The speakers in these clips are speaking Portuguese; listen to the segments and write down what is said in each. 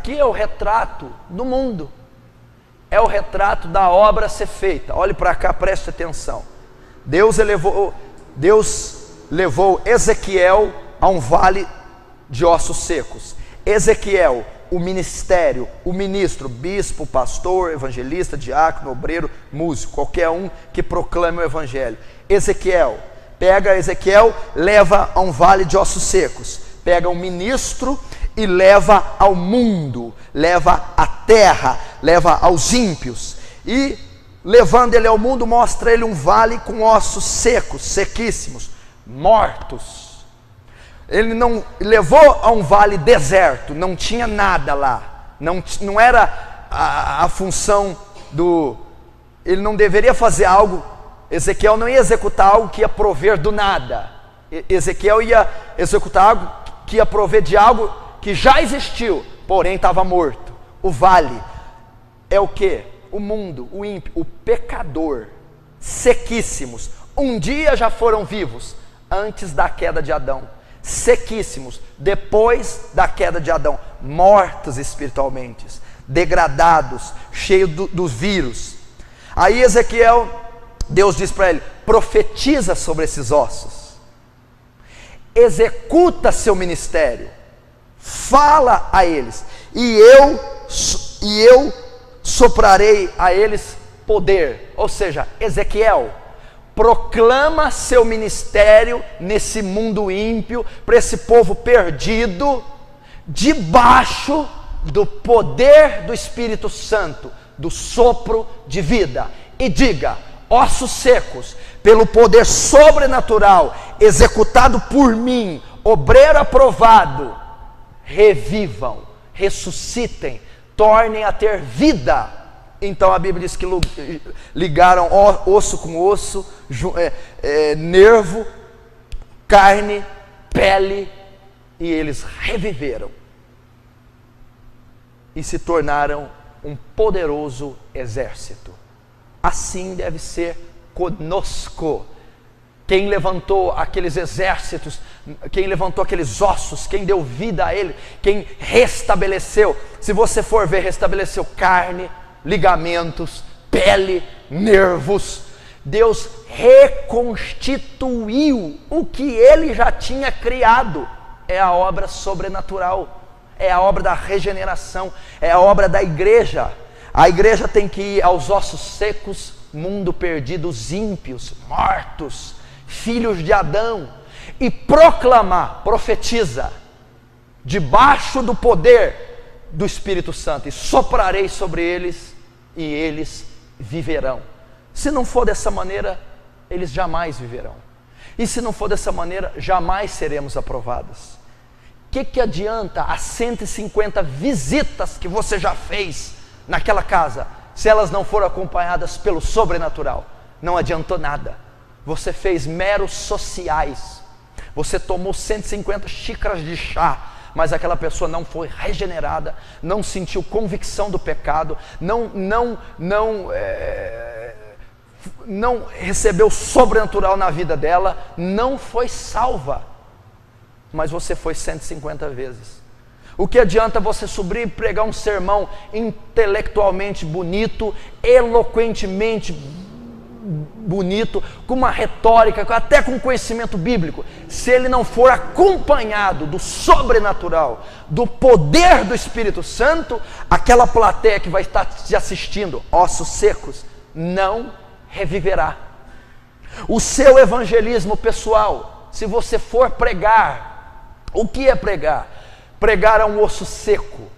aqui é o retrato do mundo. É o retrato da obra a ser feita. Olhe para cá, preste atenção. Deus levou Ezequiel a um vale de ossos secos. Ezequiel, o ministério, o ministro, bispo, pastor, evangelista, diácono, obreiro, músico, qualquer um que proclame o evangelho. Ezequiel, leva a um vale de ossos secos. Pega um ministro e leva ao mundo, leva à terra, leva aos ímpios. E levando ele ao mundo, mostra ele um vale com ossos secos, sequíssimos, mortos. Ele não levou a um vale deserto, não tinha nada lá, não era a função do... Ele não deveria fazer algo, Ezequiel não ia executar algo que ia prover do nada. Ezequiel ia executar algo que ia prover de algo que já existiu, porém estava morto. O vale é o que? O mundo, o ímpio, o pecador, sequíssimos. Um dia já foram vivos, antes da queda de Adão. Sequíssimos, depois da queda de Adão. Mortos espiritualmente, degradados, cheios do vírus. Aí Ezequiel, Deus diz para ele: profetiza sobre esses ossos. Executa seu ministério. Fala a eles. E eu soprarei a eles poder. Ou seja, Ezequiel, proclama seu ministério nesse mundo ímpio, para esse povo perdido, debaixo do poder do Espírito Santo, do sopro de vida. E diga: ossos secos, pelo poder sobrenatural executado por mim, obreiro aprovado, revivam, ressuscitem, tornem a ter vida. Então a Bíblia diz que ligaram osso com osso, nervo, carne, pele, e eles reviveram e se tornaram um poderoso exército. Assim deve ser conosco. Quem levantou aqueles exércitos, quem levantou aqueles ossos, quem deu vida a ele, quem restabeleceu, se você for ver, restabeleceu carne, ligamentos, pele, nervos. Deus reconstituiu o que ele já tinha criado. É a obra sobrenatural, é a obra da regeneração, é a obra da igreja. A igreja tem que ir aos ossos secos, mundo perdido, os ímpios, mortos, filhos de Adão, e proclamar, profetiza, debaixo do poder do Espírito Santo, e soprarei sobre eles, e eles viverão. Se não for dessa maneira, eles jamais viverão. E se não for dessa maneira, jamais seremos aprovados. O que adianta as 150 visitas que você já fez naquela casa, se elas não foram acompanhadas pelo sobrenatural? Não adiantou nada. Você fez meros sociais. Você tomou 150 xícaras de chá, mas aquela pessoa não foi regenerada, não sentiu convicção do pecado, não recebeu sobrenatural na vida dela, não foi salva. Mas você foi 150 vezes. O que adianta você subir e pregar um sermão intelectualmente bonito, eloquentemente bonito, com uma retórica, até com conhecimento bíblico, se ele não for acompanhado do sobrenatural, do poder do Espírito Santo? Aquela plateia que vai estar te assistindo, ossos secos, não reviverá. O seu evangelismo pessoal, se você for pregar, o que é pregar? Pregar a um osso seco.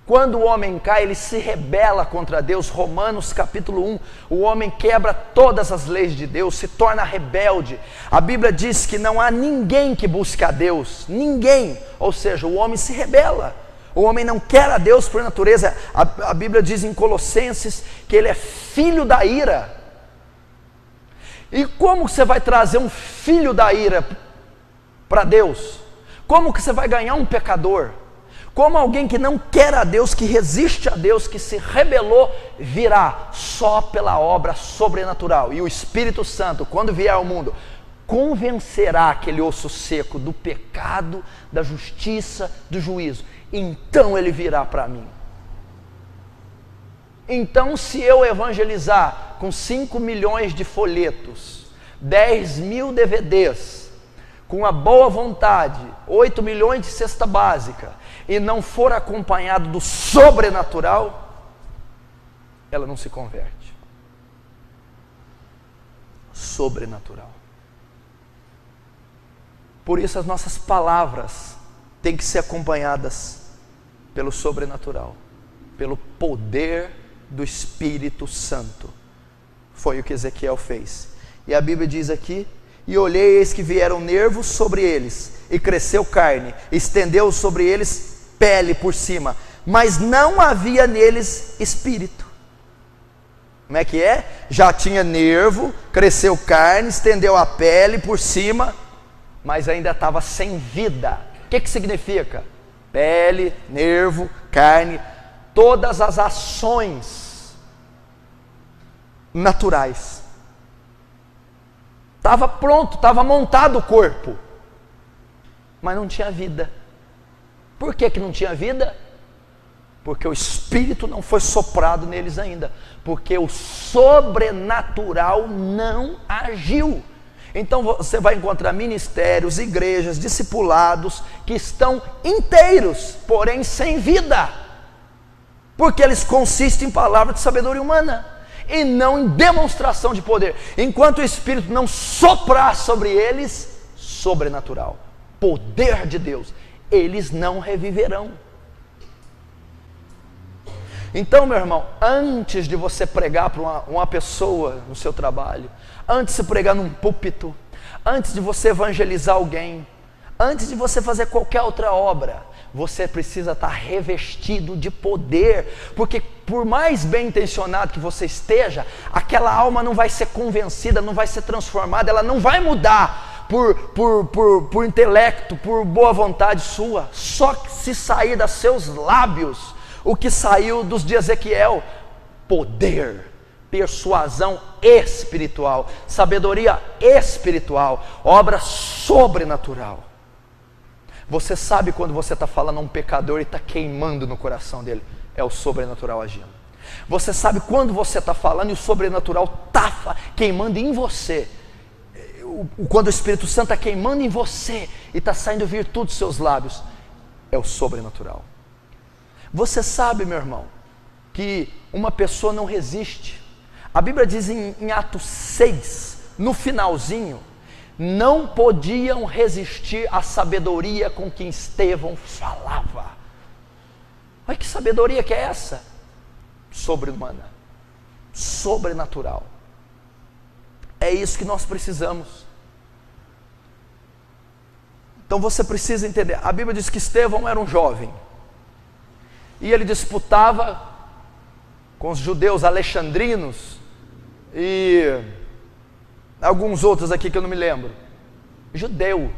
Quando o homem cai, ele se rebela contra Deus. Romanos capítulo 1, o homem quebra todas as leis de Deus, se torna rebelde. A Bíblia diz que não há ninguém que busque a Deus, ninguém, ou seja, o homem se rebela. O homem não quer a Deus por natureza. A Bíblia diz em Colossenses que ele é filho da ira. E como você vai trazer um filho da ira para Deus? Como que você vai ganhar um pecador? Como alguém que não quer a Deus, que resiste a Deus, que se rebelou, virá só pela obra sobrenatural. E o Espírito Santo, quando vier ao mundo, convencerá aquele osso seco do pecado, da justiça, do juízo. Então ele virá para mim. Então, se eu evangelizar com 5 milhões de folhetos, 10 mil DVDs, com a boa vontade, 8 milhões de cesta básica, e não for acompanhado do sobrenatural, ela não se converte. Sobrenatural. Por isso as nossas palavras têm que ser acompanhadas pelo sobrenatural, pelo poder do Espírito Santo. Foi o que Ezequiel fez. E a Bíblia diz aqui: e olhei, eis que vieram nervos sobre eles, e cresceu carne, estendeu sobre eles pele por cima, mas não havia neles espírito. Como é que é? Já tinha nervo, cresceu carne, estendeu a pele por cima, mas ainda estava sem vida. O que significa? Pele, nervo, carne, todas as ações naturais. Estava pronto, estava montado o corpo, mas não tinha vida. Por que não tinha vida? Porque o Espírito não foi soprado neles ainda, porque o sobrenatural não agiu. Então você vai encontrar ministérios, igrejas, discipulados que estão inteiros, porém sem vida, porque eles consistem em palavras de sabedoria humana e não em demonstração de poder. Enquanto o Espírito não soprar sobre eles, sobrenatural, poder de Deus, eles não reviverão. Então, meu irmão, antes de você pregar para uma pessoa no seu trabalho, antes de pregar num púlpito, antes de você evangelizar alguém, antes de você fazer qualquer outra obra, você precisa estar revestido de poder, porque por mais bem intencionado que você esteja, aquela alma não vai ser convencida, não vai ser transformada, ela não vai mudar por intelecto, por boa vontade sua. Só que se sair dos seus lábios o que saiu dos de Ezequiel: poder, persuasão espiritual, sabedoria espiritual, obra sobrenatural. Você sabe quando você está falando a um pecador e está queimando no coração dele, é o sobrenatural agindo. Você sabe quando você está falando e o sobrenatural está queimando em você, quando o Espírito Santo está queimando em você e está saindo virtude dos seus lábios, é o sobrenatural. Você sabe, meu irmão, que uma pessoa não resiste. A Bíblia diz em Atos 6, no finalzinho, não podiam resistir à sabedoria com que Estevão falava. Olha que sabedoria que é essa? Sobre-humana, sobrenatural. É isso que nós precisamos. Então você precisa entender. A Bíblia diz que Estevão era um jovem, e ele disputava com os judeus alexandrinos e alguns outros aqui que eu não me lembro. Judeu,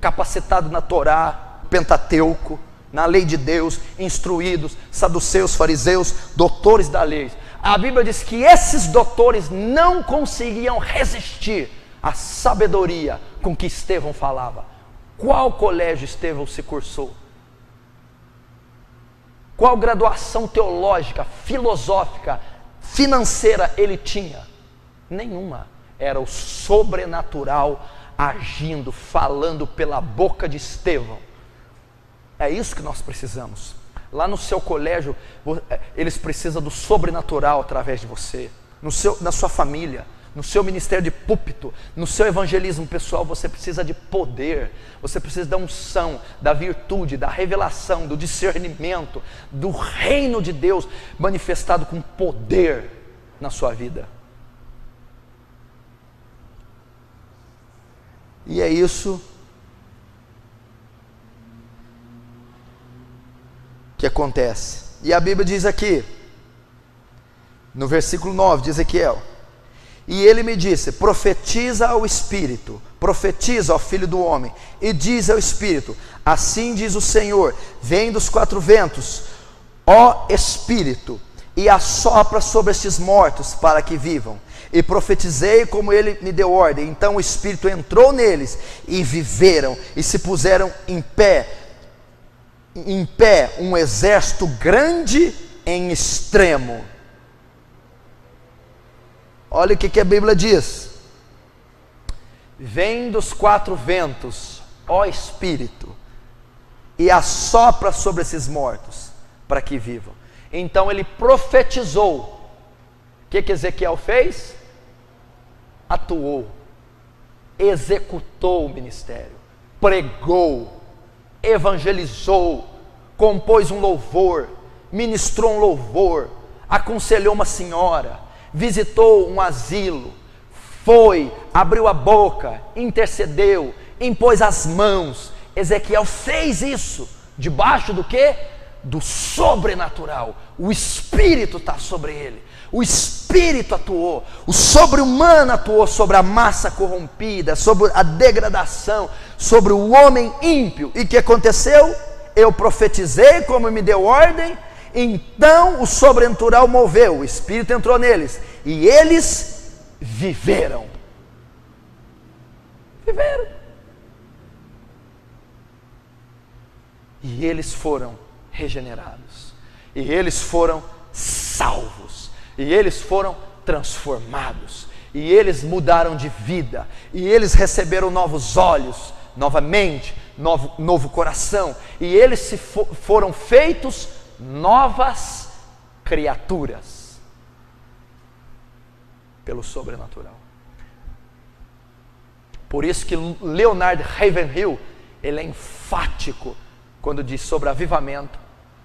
capacitado na Torá, Pentateuco, na lei de Deus, instruídos, saduceus, fariseus, doutores da lei. A Bíblia diz que esses doutores não conseguiam resistir à sabedoria com que Estevão falava. Qual colégio Estevão se cursou? Qual graduação teológica, filosófica, financeira ele tinha? Nenhuma. Era o sobrenatural agindo, falando pela boca de Estevão. É isso que nós precisamos. Lá no seu colégio, eles precisam do sobrenatural através de você. Na sua família, no seu ministério de púlpito, no seu evangelismo pessoal, você precisa de poder, você precisa da unção, da virtude, da revelação, do discernimento, do reino de Deus manifestado com poder na sua vida. E é isso que acontece. E a Bíblia diz aqui, no versículo 9 de Ezequiel: e ele me disse: profetiza ao Espírito, profetiza ao Filho do Homem, e diz ao Espírito: assim diz o Senhor, vem dos 4 ventos, ó Espírito, e assopra sobre estes mortos para que vivam. E profetizei como ele me deu ordem. Então o Espírito entrou neles e viveram e se puseram em pé um exército grande em extremo. Olha o que a Bíblia diz: vem dos quatro ventos, ó Espírito, e assopra sobre esses mortos para que vivam. Então ele profetizou. O que Ezequiel fez? Atuou, executou o ministério, pregou, evangelizou, compôs um louvor, ministrou um louvor, aconselhou uma senhora, visitou um asilo, foi, abriu a boca, intercedeu, impôs as mãos. Ezequiel fez isso, debaixo do quê? Do sobrenatural. O Espírito está sobre ele, o Espírito atuou, o sobre-humano atuou sobre a massa corrompida, sobre a degradação, sobre o homem ímpio. E o que aconteceu? Eu profetizei como me deu ordem, então o sobrenatural moveu, o Espírito entrou neles, e eles viveram. E eles foram regenerados, e eles foram salvos, e eles foram transformados, e eles mudaram de vida, e eles receberam novos olhos, nova mente, novo coração, e eles foram feitos novas criaturas pelo sobrenatural. Por isso que Leonard Ravenhill, ele é enfático quando diz sobre avivamento,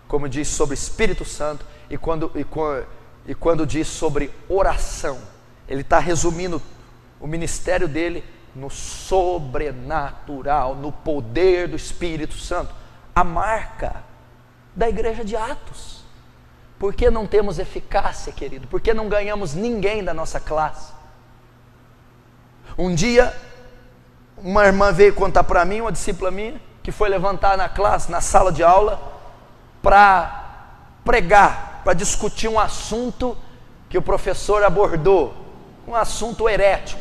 como diz sobre Espírito Santo, e quando diz sobre oração. Ele está resumindo o ministério dele no sobrenatural, no poder do Espírito Santo. A marca da igreja de Atos. Por que não temos eficácia, querido? Por que não ganhamos ninguém da nossa classe? Um dia, uma irmã veio contar para mim, uma discípula minha, que foi levantar na classe, na sala de aula, para pregar, para discutir um assunto que o professor abordou, um assunto herético.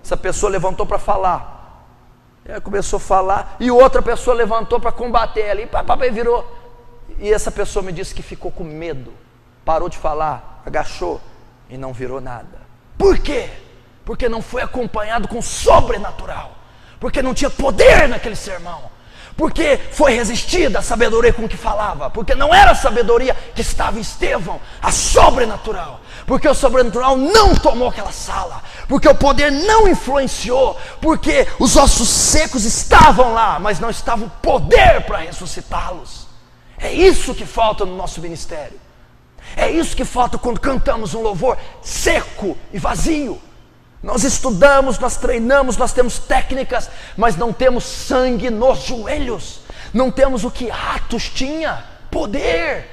Essa pessoa levantou para falar, ela começou a falar, e outra pessoa levantou para combater ali, papai virou, e essa pessoa me disse que ficou com medo, parou de falar, agachou, e não virou nada. Por quê? Porque não foi acompanhado com sobrenatural, porque não tinha poder naquele sermão, porque foi resistida a sabedoria com que falava, porque não era a sabedoria que estava em Estevão, a sobrenatural, porque o sobrenatural não tomou aquela sala, porque o poder não influenciou, porque os ossos secos estavam lá, mas não estava o poder para ressuscitá-los. É isso que falta no nosso ministério, é isso que falta quando cantamos um louvor seco e vazio. Nós estudamos, nós treinamos, nós temos técnicas, mas não temos sangue nos joelhos, não temos o que Atos tinha, poder.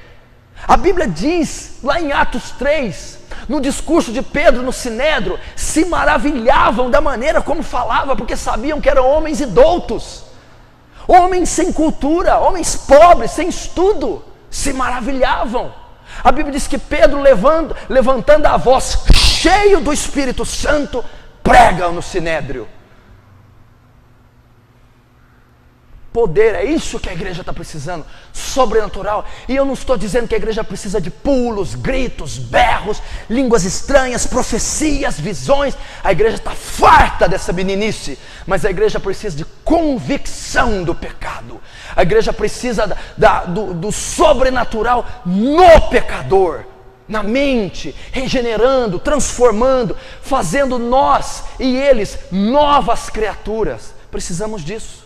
A Bíblia diz, lá em Atos 3, no discurso de Pedro no Sinédrio, se maravilhavam da maneira como falava, porque sabiam que eram homens indoutos, homens sem cultura, homens pobres, sem estudo, se maravilhavam. A Bíblia diz que Pedro, levantando a voz, cheio do Espírito Santo, prega no Sinédrio. Poder, é isso que a igreja está precisando, sobrenatural. E eu não estou dizendo que a igreja precisa de pulos, gritos, berros, línguas estranhas, profecias, visões. A igreja está farta dessa meninice, mas a igreja precisa de convicção do pecado. A igreja precisa do sobrenatural no pecador, na mente, regenerando, transformando, fazendo nós e eles novas criaturas. Precisamos disso.